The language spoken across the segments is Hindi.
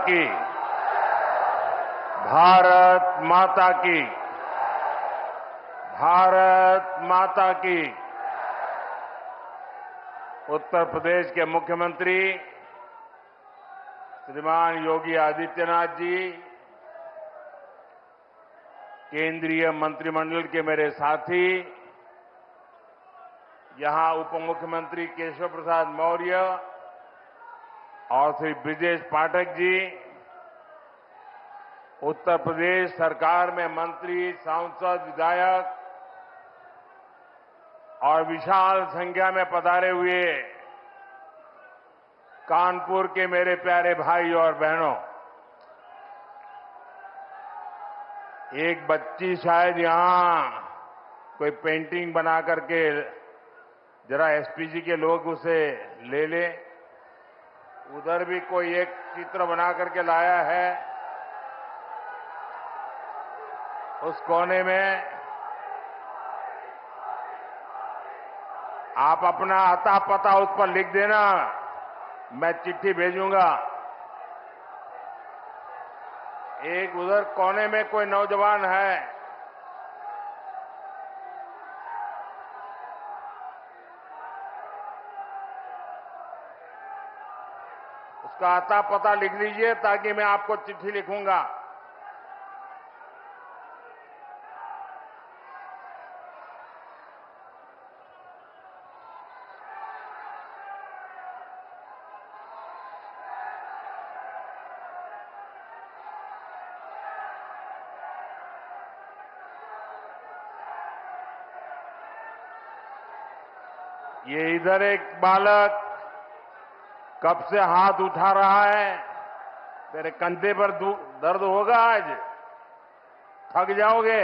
की। भारत माता की। भारत माता की। उत्तर प्रदेश के मुख्यमंत्री श्रीमान योगी आदित्यनाथ जी, केंद्रीय मंत्रिमंडल के मेरे साथी, यहां उप मुख्यमंत्री केशव प्रसाद मौर्य और श्री ब्रिजेश पाठक जी, उत्तर प्रदेश सरकार में मंत्री, सांसद, विधायक और विशाल संख्या में पधारे हुए कानपुर के मेरे प्यारे भाई और बहनों, एक बच्ची शायद यहां कोई पेंटिंग बना करके जरा एसपीजी के लोग उसे ले ले। उधर भी कोई एक चित्र बना करके लाया है, उस कोने में आप अपना अता पता उस पर लिख देना, मैं चिट्ठी भेजूंगा। एक उधर कोने में कोई नौजवान है, उसका अता पता लिख लीजिए ताकि मैं आपको चिट्ठी लिखूंगा। ये इधर एक बालक कब से हाथ उठा रहा है। तेरे कंधे पर दर्द होगा आज, थक जाओगे।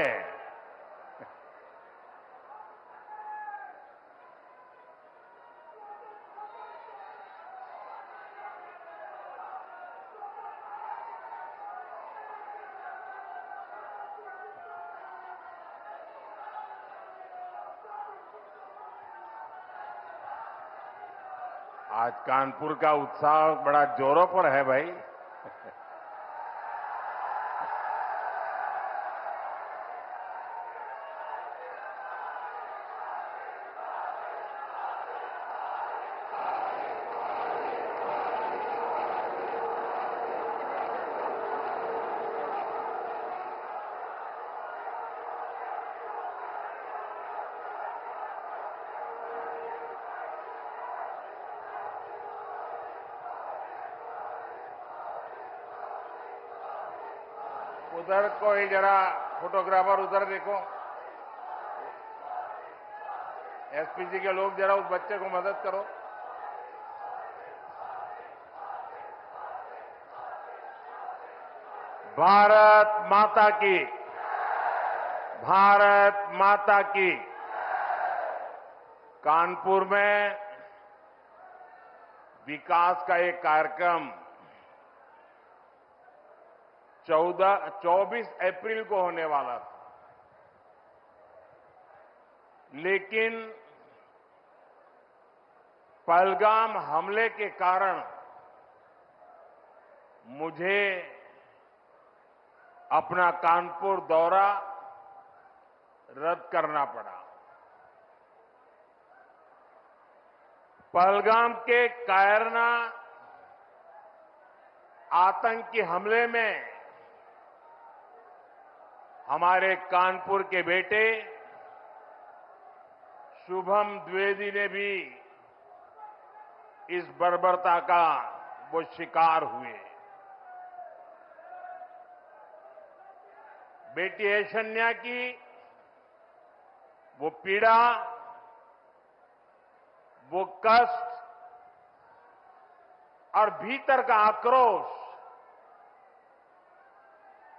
आज कानपुर का उत्साह बड़ा जोरों पर है भाई। उधर कोई जरा फोटोग्राफर उधर देखो, एसपीजी के लोग जरा उस बच्चे को मदद करो। भारत माता की। भारत माता की। कानपुर में विकास का एक कार्यक्रम 24 अप्रैल को होने वाला था, लेकिन पहलगाम हमले के कारण मुझे अपना कानपुर दौरा रद्द करना पड़ा। पहलगाम के कायरना आतंकी हमले में हमारे कानपुर के बेटे शुभम द्विवेदी ने भी इस बर्बरता का वो शिकार हुए। बेटी ऐशन्या की वो पीड़ा, वो कष्ट और भीतर का आक्रोश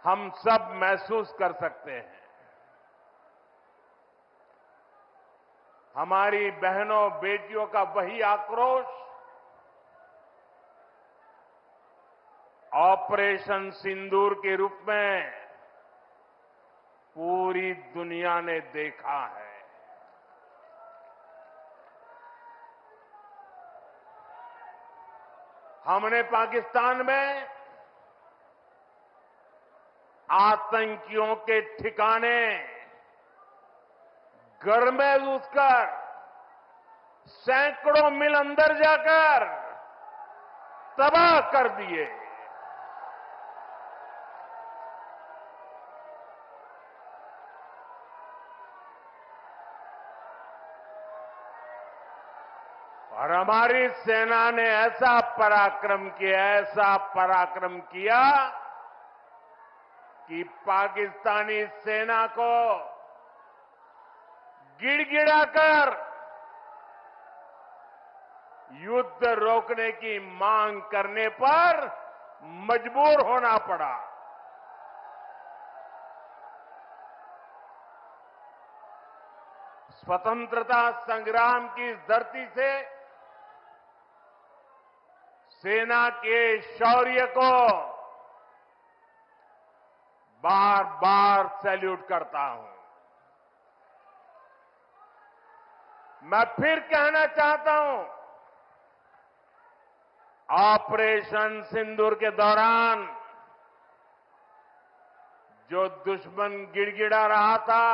हम सब महसूस कर सकते हैं। हमारी बहनों बेटियों का वही आक्रोश ऑपरेशन सिंदूर के रूप में पूरी दुनिया ने देखा है। हमने पाकिस्तान में आतंकियों के ठिकाने घर में घुसकर सैकड़ों मील अंदर जाकर तबाह कर दिए। और हमारी सेना ने ऐसा पराक्रम किया कि पाकिस्तानी सेना को गिड़गिड़ाकर युद्ध रोकने की मांग करने पर मजबूर होना पड़ा। स्वतंत्रता संग्राम की इस धरती से सेना के शौर्य को बार बार सैल्यूट करता हूं। मैं फिर कहना चाहता हूं, ऑपरेशन सिंदूर के दौरान जो दुश्मन गिड़गिड़ा रहा था,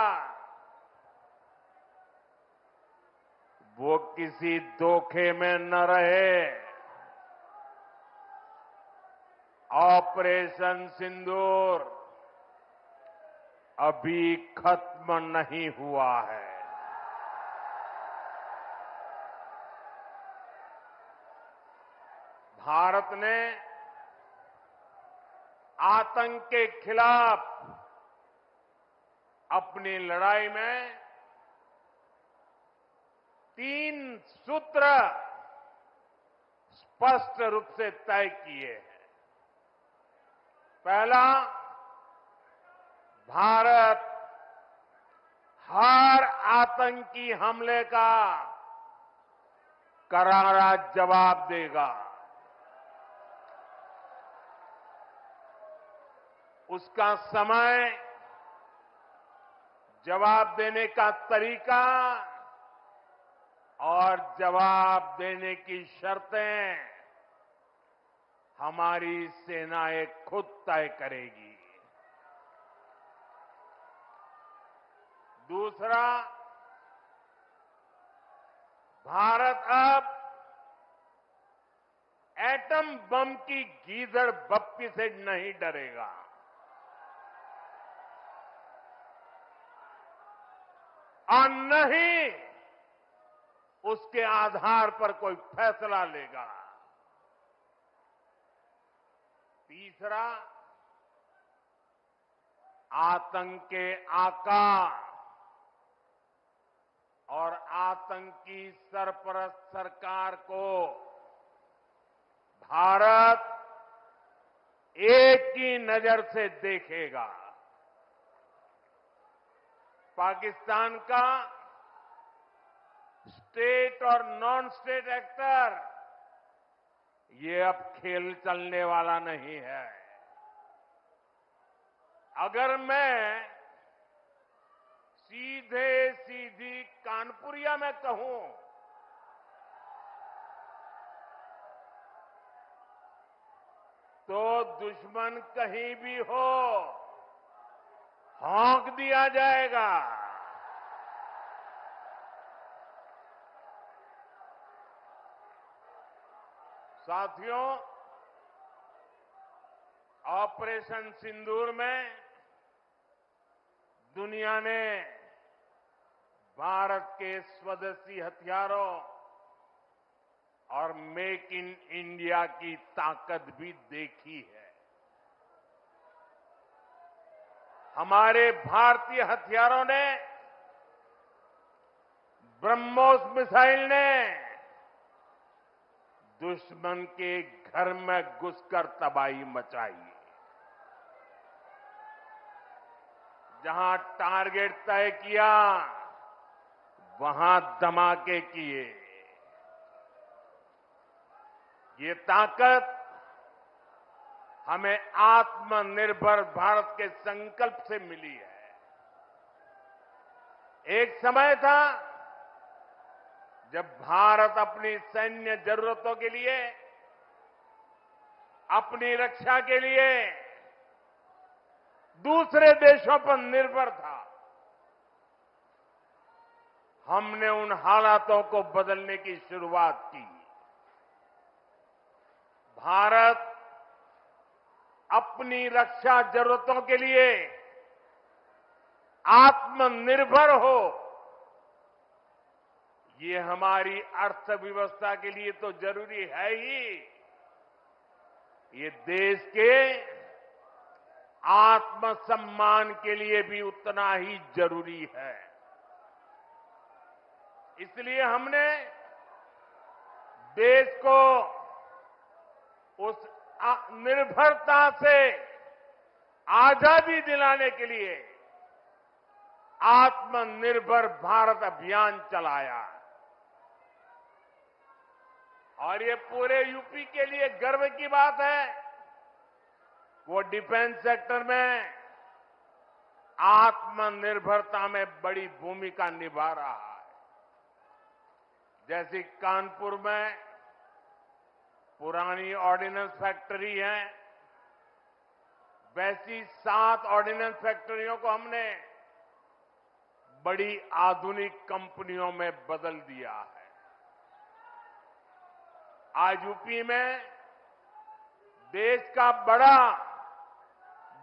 वो किसी धोखे में न रहे। ऑपरेशन सिंदूर अभी खत्म नहीं हुआ है। भारत ने आतंक के खिलाफ अपनी लड़ाई में 3 सूत्र स्पष्ट रूप से तय किए हैं। पहला, भारत हर आतंकी हमले का करारा जवाब देगा। उसका समय, जवाब देने का तरीका और जवाब देने की शर्तें हमारी सेनाएं खुद तय करेगी। दूसरा, भारत अब एटम बम की गीदड़ बप्पी से नहीं डरेगा। और न ही उसके आधार पर कोई फैसला लेगा। तीसरा, आतंक के आका और आतंकी सरपरस्त सरकार को भारत एक ही नजर से देखेगा। पाकिस्तान का स्टेट और नॉन स्टेट एक्टर, ये अब खेल चलने वाला नहीं है। अगर मैं सीधी कानपुरिया में कहूं तो दुश्मन कहीं भी हो, हौंक दिया जाएगा। साथियों, ऑपरेशन सिंदूर में दुनिया ने भारत के स्वदेशी हथियारों और मेक इन इंडिया की ताकत भी देखी है। हमारे भारतीय हथियारों ने, ब्रह्मोस मिसाइल ने दुश्मन के घर में घुसकर तबाही मचाई। जहां टारगेट तय किया, वहां धमाके किए। ये ताकत हमें आत्मनिर्भर भारत के संकल्प से मिली है। एक समय था जब भारत अपनी सैन्य जरूरतों के लिए, अपनी रक्षा के लिए दूसरे देशों पर निर्भर था। हमने उन हालातों को बदलने की शुरुआत की। भारत अपनी रक्षा जरूरतों के लिए आत्मनिर्भर हो, ये हमारी अर्थव्यवस्था के लिए तो जरूरी है ही, ये देश के आत्मसम्मान के लिए भी उतना ही जरूरी है। इसलिए हमने देश को उस निर्भरता से आजादी दिलाने के लिए आत्मनिर्भर भारत अभियान चलाया और ये पूरे यूपी के लिए गर्व की बात है। वो डिफेंस सेक्टर में आत्मनिर्भरता में बड़ी भूमिका निभा रहा है। जैसे कानपुर में पुरानी ऑर्डिनेंस फैक्ट्री है, वैसी 7 ऑर्डिनेंस फैक्ट्रियों को हमने बड़ी आधुनिक कंपनियों में बदल दिया है। आज यूपी में देश का बड़ा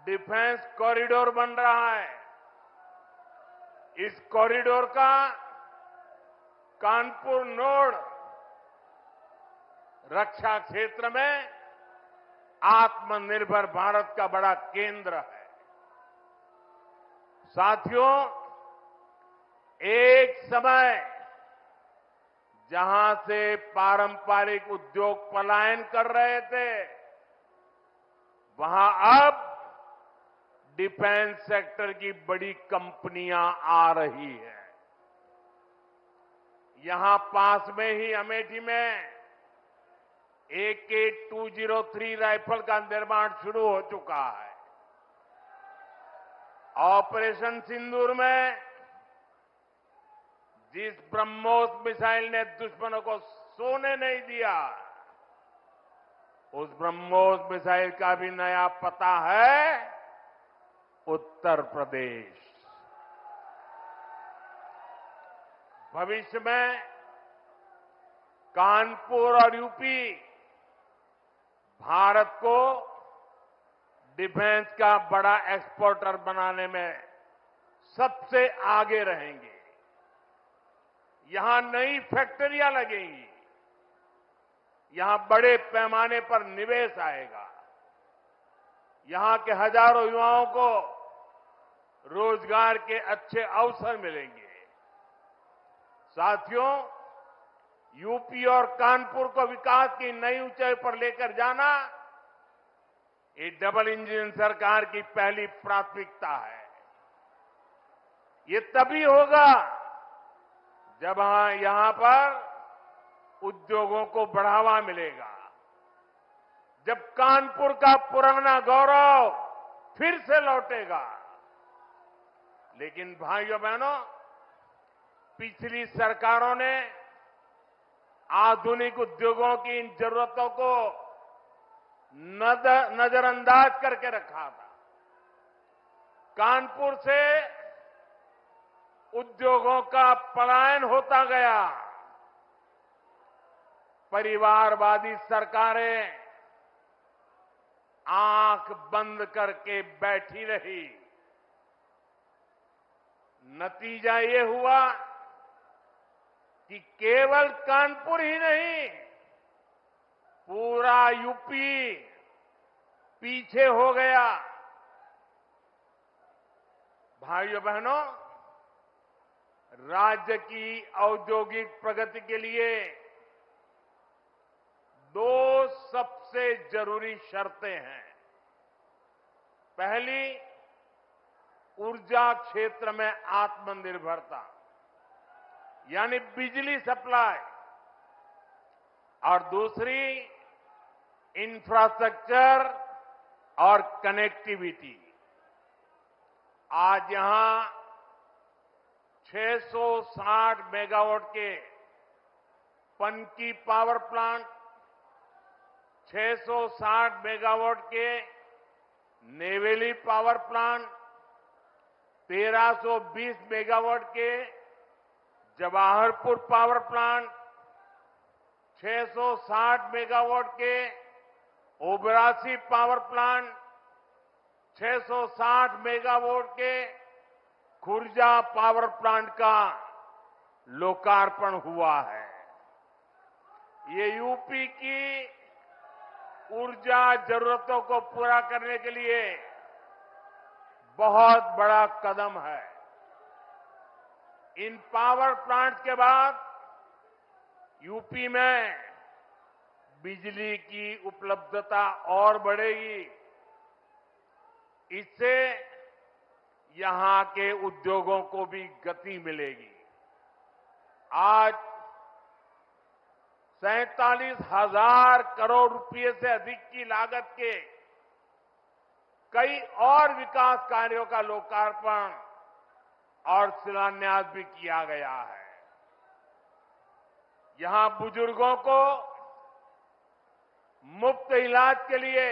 डिफेंस कॉरिडोर बन रहा है। इस कॉरिडोर का कानपुर नोड रक्षा क्षेत्र में आत्मनिर्भर भारत का बड़ा केंद्र है। साथियों, एक समय जहां से पारंपरिक उद्योग पलायन कर रहे थे, वहां अब डिफेंस सेक्टर की बड़ी कंपनियां आ रही है। यहां पास में ही अमेठी में AK-203 राइफल का निर्माण शुरू हो चुका है। ऑपरेशन सिंदूर में जिस ब्रह्मोस मिसाइल ने दुश्मनों को सोने नहीं दिया, उस ब्रह्मोस मिसाइल का भी नया पता है उत्तर प्रदेश। भविष्य में कानपुर और यूपी भारत को डिफेंस का बड़ा एक्सपोर्टर बनाने में सबसे आगे रहेंगे। यहां नई फैक्ट्रियां लगेंगी, यहां बड़े पैमाने पर निवेश आएगा, यहां के हजारों युवाओं को रोजगार के अच्छे अवसर मिलेंगे। साथियों, यूपी और कानपुर को विकास की नई ऊंचाई पर लेकर जाना, ये डबल इंजन सरकार की पहली प्राथमिकता है। ये तभी होगा जब यहां पर उद्योगों को बढ़ावा मिलेगा, जब कानपुर का पुराना गौरव फिर से लौटेगा। लेकिन भाइयों बहनों, पिछली सरकारों ने आधुनिक उद्योगों की इन जरूरतों को नजरअंदाज करके रखा था। कानपुर से उद्योगों का पलायन होता गया। परिवारवादी सरकारें आंख बंद करके बैठी रही। नतीजा ये हुआ कि केवल कानपुर ही नहीं, पूरा यूपी पीछे हो गया। भाइयों बहनों, राज्य की औद्योगिक प्रगति के लिए 2 सबसे जरूरी शर्तें हैं। पहली, ऊर्जा क्षेत्र में आत्मनिर्भरता, यानी बिजली सप्लाई, और दूसरी इंफ्रास्ट्रक्चर और कनेक्टिविटी। आज यहां 660 मेगावाट के पनकी पावर प्लांट, 660 मेगावाट के नेवे रेवेली पावर प्लांट, 1320 मेगावाट के जवाहरपुर पावर प्लांट, 660 मेगावाट के ओबरासी पावर प्लांट, 660 मेगावाट के खुर्जा पावर प्लांट का लोकार्पण हुआ है। ये यूपी की ऊर्जा जरूरतों को पूरा करने के लिए बहुत बड़ा कदम है। इन पावर प्लांट के बाद यूपी में बिजली की उपलब्धता और बढ़ेगी। इससे यहां के उद्योगों को भी गति मिलेगी। आज 47,000 करोड़ रुपए से अधिक की लागत के कई और विकास कार्यों का लोकार्पण और शिलान्यास भी किया गया है। यहां बुजुर्गों को मुफ्त इलाज के लिए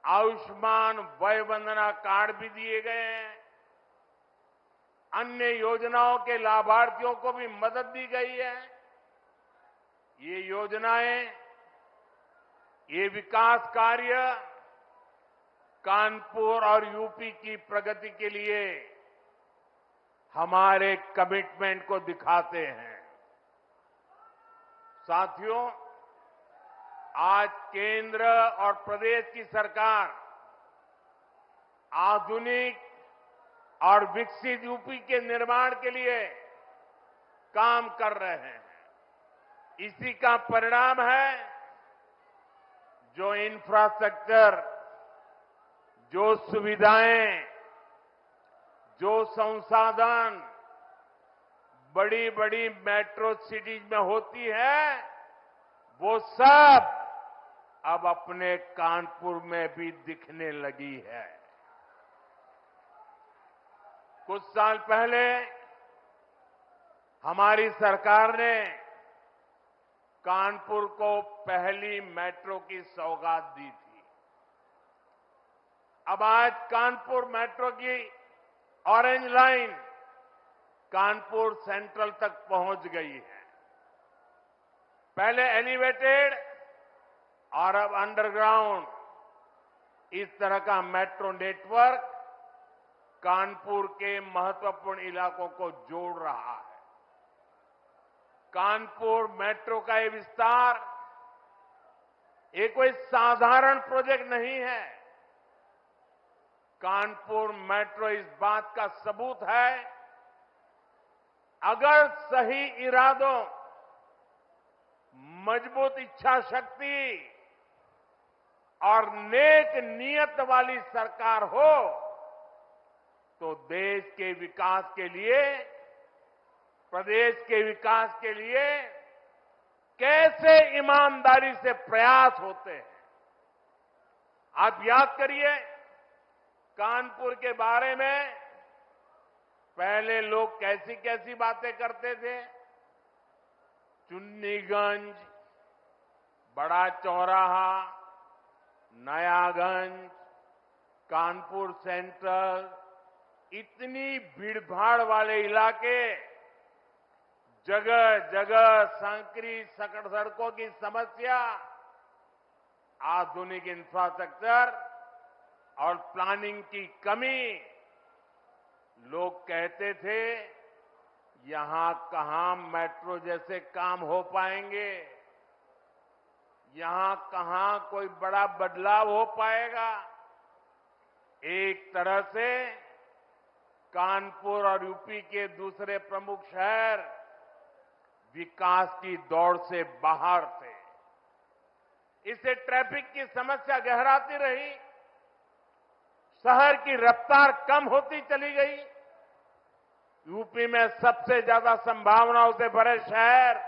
आयुष्मान वय वंदना कार्ड भी दिए गए हैं। अन्य योजनाओं के लाभार्थियों को भी मदद दी गई है। ये योजनाएं, ये विकास कार्य कानपुर और यूपी की प्रगति के लिए हमारे कमिटमेंट को दिखाते हैं। साथियों, आज केंद्र और प्रदेश की सरकार आधुनिक और विकसित यूपी के निर्माण के लिए काम कर रहे हैं। इसी का परिणाम है जो इंफ्रास्ट्रक्चर, जो सुविधाएं, जो संसाधन बड़ी बड़ी मेट्रो सिटीज में होती है, वो सब अब अपने कानपुर में भी दिखने लगी है। कुछ साल पहले हमारी सरकार ने कानपुर को पहली मेट्रो की सौगात दी थी। अब आज कानपुर मेट्रो की ऑरेंज लाइन कानपुर सेंट्रल तक पहुंच गई है। पहले एलिवेटेड और अब अंडरग्राउंड, इस तरह का मेट्रो नेटवर्क कानपुर के महत्वपूर्ण इलाकों को जोड़ रहा है। कानपुर मेट्रो का ये विस्तार ये कोई साधारण प्रोजेक्ट नहीं है। कानपुर मेट्रो इस बात का सबूत है, अगर सही इरादों, मजबूत इच्छा शक्ति और नेक नीयत वाली सरकार हो तो देश के विकास के लिए, प्रदेश के विकास के लिए कैसे ईमानदारी से प्रयास होते हैं। आप याद करिए, कानपुर के बारे में पहले लोग कैसी कैसी बातें करते थे। चुन्नीगंज, बड़ा चौराहा, नयागंज, कानपुर सेंट्रल, इतनी भीड़भाड़ वाले इलाके, जगह जगह संकरी सकड़ सड़कों की समस्या, आधुनिक इंफ्रास्ट्रक्चर और प्लानिंग की कमी। लोग कहते थे यहां कहां मेट्रो जैसे काम हो पाएंगे, यहां कहां कोई बड़ा बदलाव हो पाएगा। एक तरह से कानपुर और यूपी के दूसरे प्रमुख शहर विकास की दौड़ से बाहर थे। इससे ट्रैफिक की समस्या गहराती रही, शहर की रफ्तार कम होती चली गई। यूपी में सबसे ज्यादा संभावनाओं से भरे शहर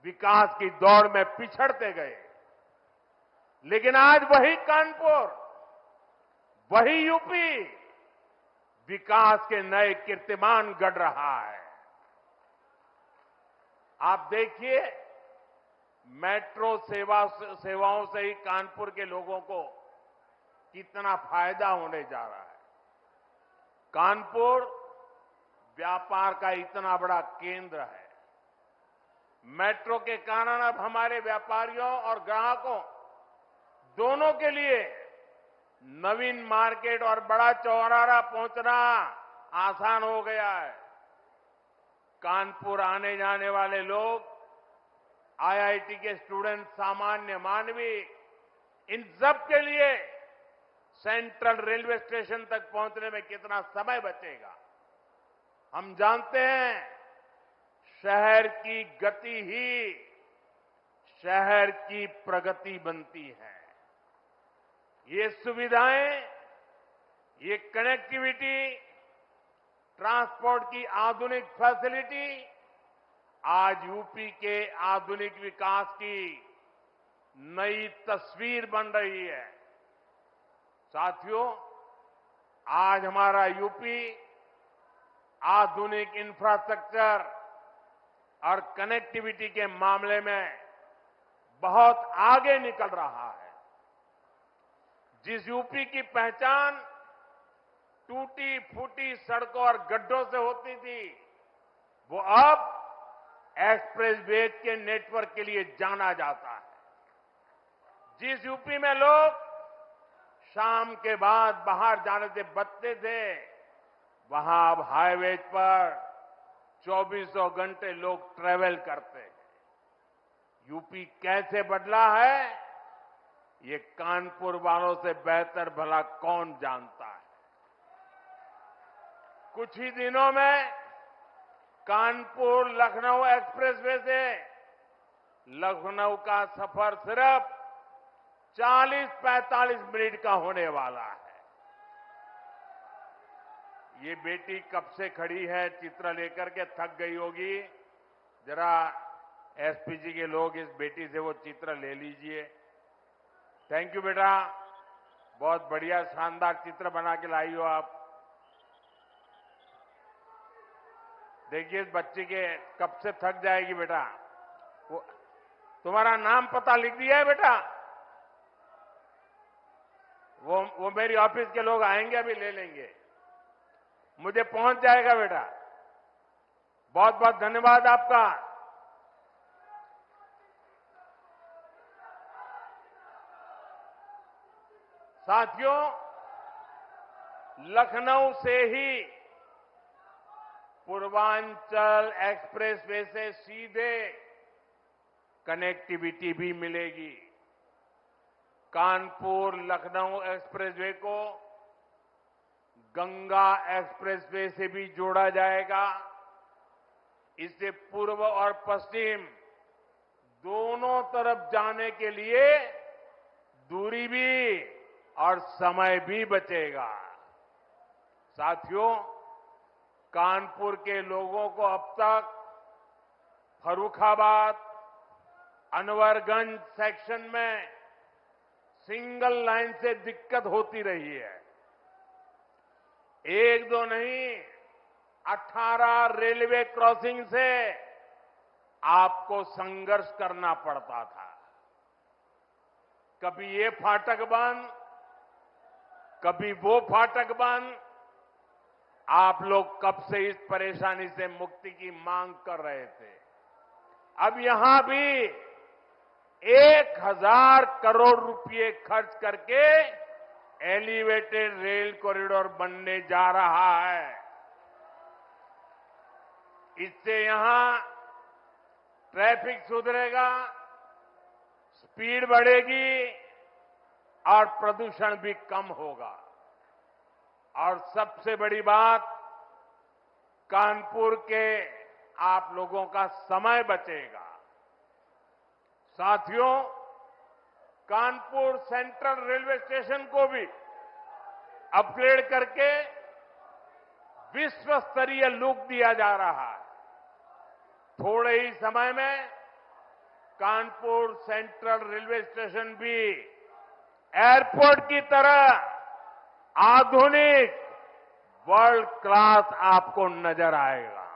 विकास की दौड़ में पिछड़ते गए। लेकिन आज वही कानपुर, वही यूपी विकास के नए कीर्तिमान गढ़ रहा है। आप देखिए, मेट्रो सेवाओं से ही कानपुर के लोगों को कितना फायदा होने जा रहा है। कानपुर व्यापार का इतना बड़ा केंद्र है। मेट्रो के कारण अब हमारे व्यापारियों और ग्राहकों दोनों के लिए नवीन मार्केट और बड़ा चौराहा पहुंचना आसान हो गया है। कानपुर आने जाने वाले लोग, आईआईटी के स्टूडेंट, सामान्य मानवी, इन सब के लिए सेंट्रल रेलवे स्टेशन तक पहुंचने में कितना समय बचेगा। हम जानते हैं शहर की गति ही शहर की प्रगति बनती है। ये सुविधाएं, ये कनेक्टिविटी, ट्रांसपोर्ट की आधुनिक फैसिलिटी आज यूपी के आधुनिक विकास की नई तस्वीर बन रही है। साथियों, आज हमारा यूपी आधुनिक इंफ्रास्ट्रक्चर और कनेक्टिविटी के मामले में बहुत आगे निकल रहा है। जिस यूपी की पहचान टूटी फूटी सड़कों और गड्ढों से होती थी, वो अब एक्सप्रेस वे के नेटवर्क के लिए जाना जाता है। जिस यूपी में लोग शाम के बाद बाहर जाने से बचते थे, वहां अब हाईवे पर 24 घंटे लोग ट्रेवल करते हैं। यूपी कैसे बदला है, ये कानपुर वालों से बेहतर भला कौन जानता है। कुछ ही दिनों में कानपुर लखनऊ एक्सप्रेसवे से लखनऊ का सफर सिर्फ 40-45 मिनट का होने वाला है। ये बेटी कब से खड़ी है, चित्र लेकर के थक गई होगी। जरा एसपीजी के लोग इस बेटी से वो चित्र ले लीजिए। थैंक यू बेटा, बहुत बढ़िया शानदार चित्र बना के लाई हो आप। देखिए इस बच्ची के कब से थक जाएगी बेटा। वो तुम्हारा नाम पता लिख दिया है बेटा? वो मेरी ऑफिस के लोग आएंगे, अभी ले लेंगे, मुझे पहुंच जाएगा बेटा। बहुत बहुत धन्यवाद आपका। साथियों, लखनऊ से ही पूर्वांचल एक्सप्रेसवे से सीधे कनेक्टिविटी भी मिलेगी। कानपुर लखनऊ एक्सप्रेसवे को गंगा एक्सप्रेसवे से भी जोड़ा जाएगा। इससे पूर्व और पश्चिम दोनों तरफ जाने के लिए दूरी भी और समय भी बचेगा। साथियों, कानपुर के लोगों को अब तक फर्रुखाबाद, अनवरगंज सेक्शन में सिंगल लाइन से दिक्कत होती रही है। एक दो नहीं, 18 रेलवे क्रॉसिंग से आपको संघर्ष करना पड़ता था। कभी ये फाटक बंद, कभी वो फाटक बंद। आप लोग कब से इस परेशानी से मुक्ति की मांग कर रहे थे। अब यहां भी 1000 करोड़ रुपए खर्च करके एलिवेटेड रेल कॉरिडोर बनने जा रहा है। इससे यहां ट्रैफिक सुधरेगा, स्पीड बढ़ेगी और प्रदूषण भी कम होगा। और सबसे बड़ी बात, कानपुर के आप लोगों का समय बचेगा। साथियों, कानपुर सेंट्रल रेलवे स्टेशन को भी अपग्रेड करके विश्व स्तरीय लुक दिया जा रहा है। थोड़े ही समय में कानपुर सेंट्रल रेलवे स्टेशन भी एयरपोर्ट की तरह आधुनिक वर्ल्ड क्लास आपको नजर आएगा।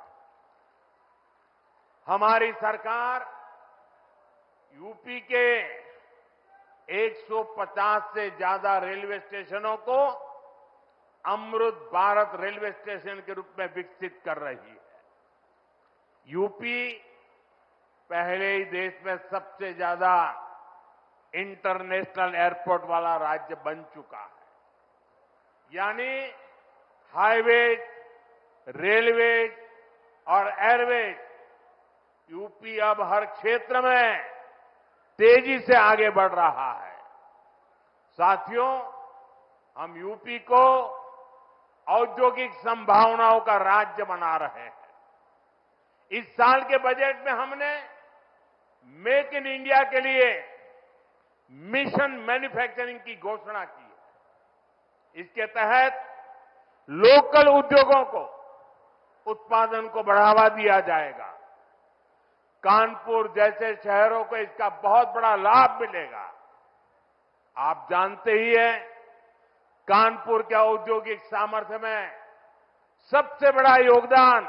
हमारी सरकार यूपी के 150 से ज्यादा रेलवे स्टेशनों को अमृत भारत रेलवे स्टेशन के रूप में विकसित कर रही है। यूपी पहले ही देश में सबसे ज्यादा इंटरनेशनल एयरपोर्ट वाला राज्य बन चुका है। यानी हाईवेज, रेलवेज और एयरवेज, यूपी अब हर क्षेत्र में तेजी से आगे बढ़ रहा है। साथियों, हम यूपी को औद्योगिक संभावनाओं का राज्य बना रहे हैं। इस साल के बजट में हमने मेक इन इंडिया के लिए मिशन मैन्युफैक्चरिंग की घोषणा की है। इसके तहत लोकल उद्योगों को उत्पादन को बढ़ावा दिया जाएगा। कानपुर जैसे शहरों को इसका बहुत बड़ा लाभ मिलेगा। आप जानते ही हैं, कानपुर के औद्योगिक सामर्थ्य में सबसे बड़ा योगदान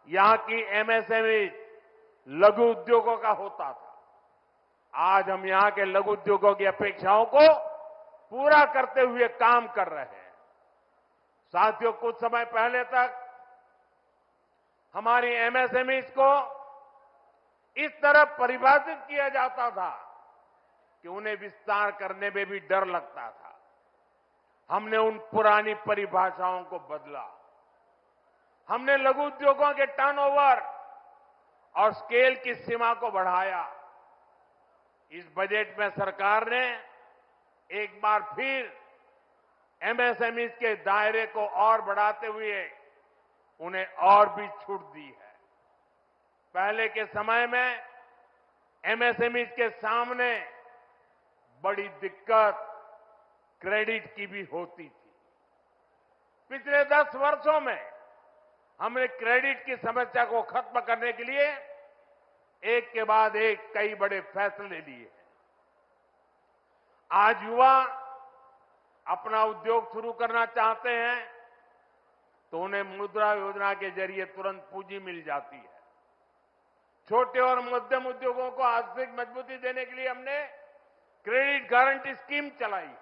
यहां की एमएसएमई लघु उद्योगों का होता था। आज हम यहां के लघु उद्योगों की अपेक्षाओं को पूरा करते हुए काम कर रहे हैं। साथियों, कुछ समय पहले तक हमारी एमएसएमईज को इस तरह परिभाषित किया जाता था कि उन्हें विस्तार करने में भी डर लगता था। हमने उन पुरानी परिभाषाओं को बदला। हमने लघु उद्योगों के टर्नओवर और स्केल की सीमा को बढ़ाया। इस बजट में सरकार ने एक बार फिर एमएसएमई के दायरे को और बढ़ाते हुए उन्हें और भी छूट दी है। पहले के समय में एमएसएमई के सामने बड़ी दिक्कत क्रेडिट की भी होती थी। पिछले 10 वर्षों में हमने क्रेडिट की समस्या को खत्म करने के लिए एक के बाद एक कई बड़े फैसले लिए हैं। आज युवा अपना उद्योग शुरू करना चाहते हैं तो उन्हें मुद्रा योजना के जरिए तुरंत पूंजी मिल जाती है। छोटे और मध्यम उद्योगों को आर्थिक मजबूती देने के लिए हमने क्रेडिट गारंटी स्कीम चलाई।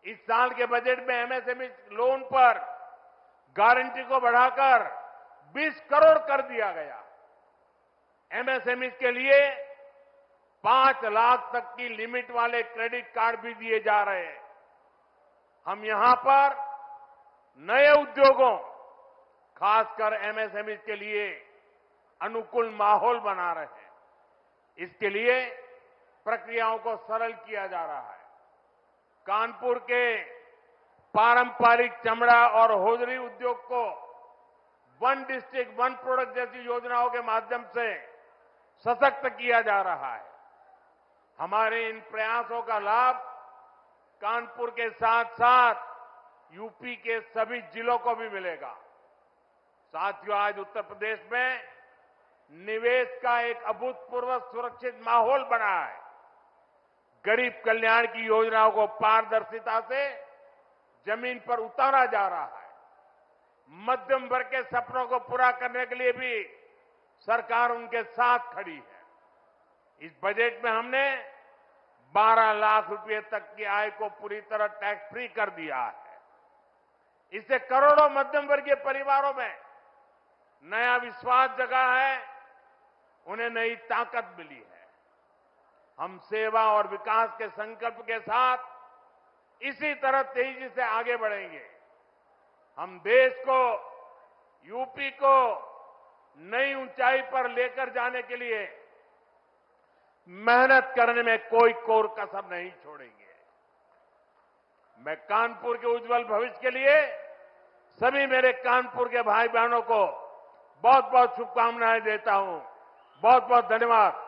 इस साल के बजट में एमएसएमई लोन पर गारंटी को बढ़ाकर 20 करोड़ कर दिया गया। एमएसएमई के लिए 5 लाख तक की लिमिट वाले क्रेडिट कार्ड भी दिए जा रहे हैं। हम यहां पर नए उद्योगों, खासकर एमएसएमई के लिए अनुकूल माहौल बना रहे हैं। इसके लिए प्रक्रियाओं को सरल किया जा रहा है। कानपुर के पारंपरिक चमड़ा और होजरी उद्योग को वन डिस्ट्रिक्ट वन प्रोडक्ट जैसी योजनाओं के माध्यम से सशक्त किया जा रहा है। हमारे इन प्रयासों का लाभ कानपुर के साथ साथ यूपी के सभी जिलों को भी मिलेगा। साथियों, आज उत्तर प्रदेश में निवेश का एक अभूतपूर्व सुरक्षित माहौल बना है। गरीब कल्याण की योजनाओं को पारदर्शिता से जमीन पर उतारा जा रहा है। मध्यम वर्ग के सपनों को पूरा करने के लिए भी सरकार उनके साथ खड़ी है। इस बजट में हमने 12 लाख रुपए तक की आय को पूरी तरह टैक्स फ्री कर दिया है। इससे करोड़ों मध्यम वर्गीय परिवारों में नया विश्वास जगा है, उन्हें नई ताकत मिली है। हम सेवा और विकास के संकल्प के साथ इसी तरह तेजी से आगे बढ़ेंगे। हम देश को, यूपी को नई ऊंचाई पर लेकर जाने के लिए मेहनत करने में कोई कोर कसर नहीं छोड़ेंगे। मैं कानपुर के उज्जवल भविष्य के लिए सभी मेरे कानपुर के भाई बहनों को बहुत बहुत शुभकामनाएं देता हूं। बहुत बहुत धन्यवाद।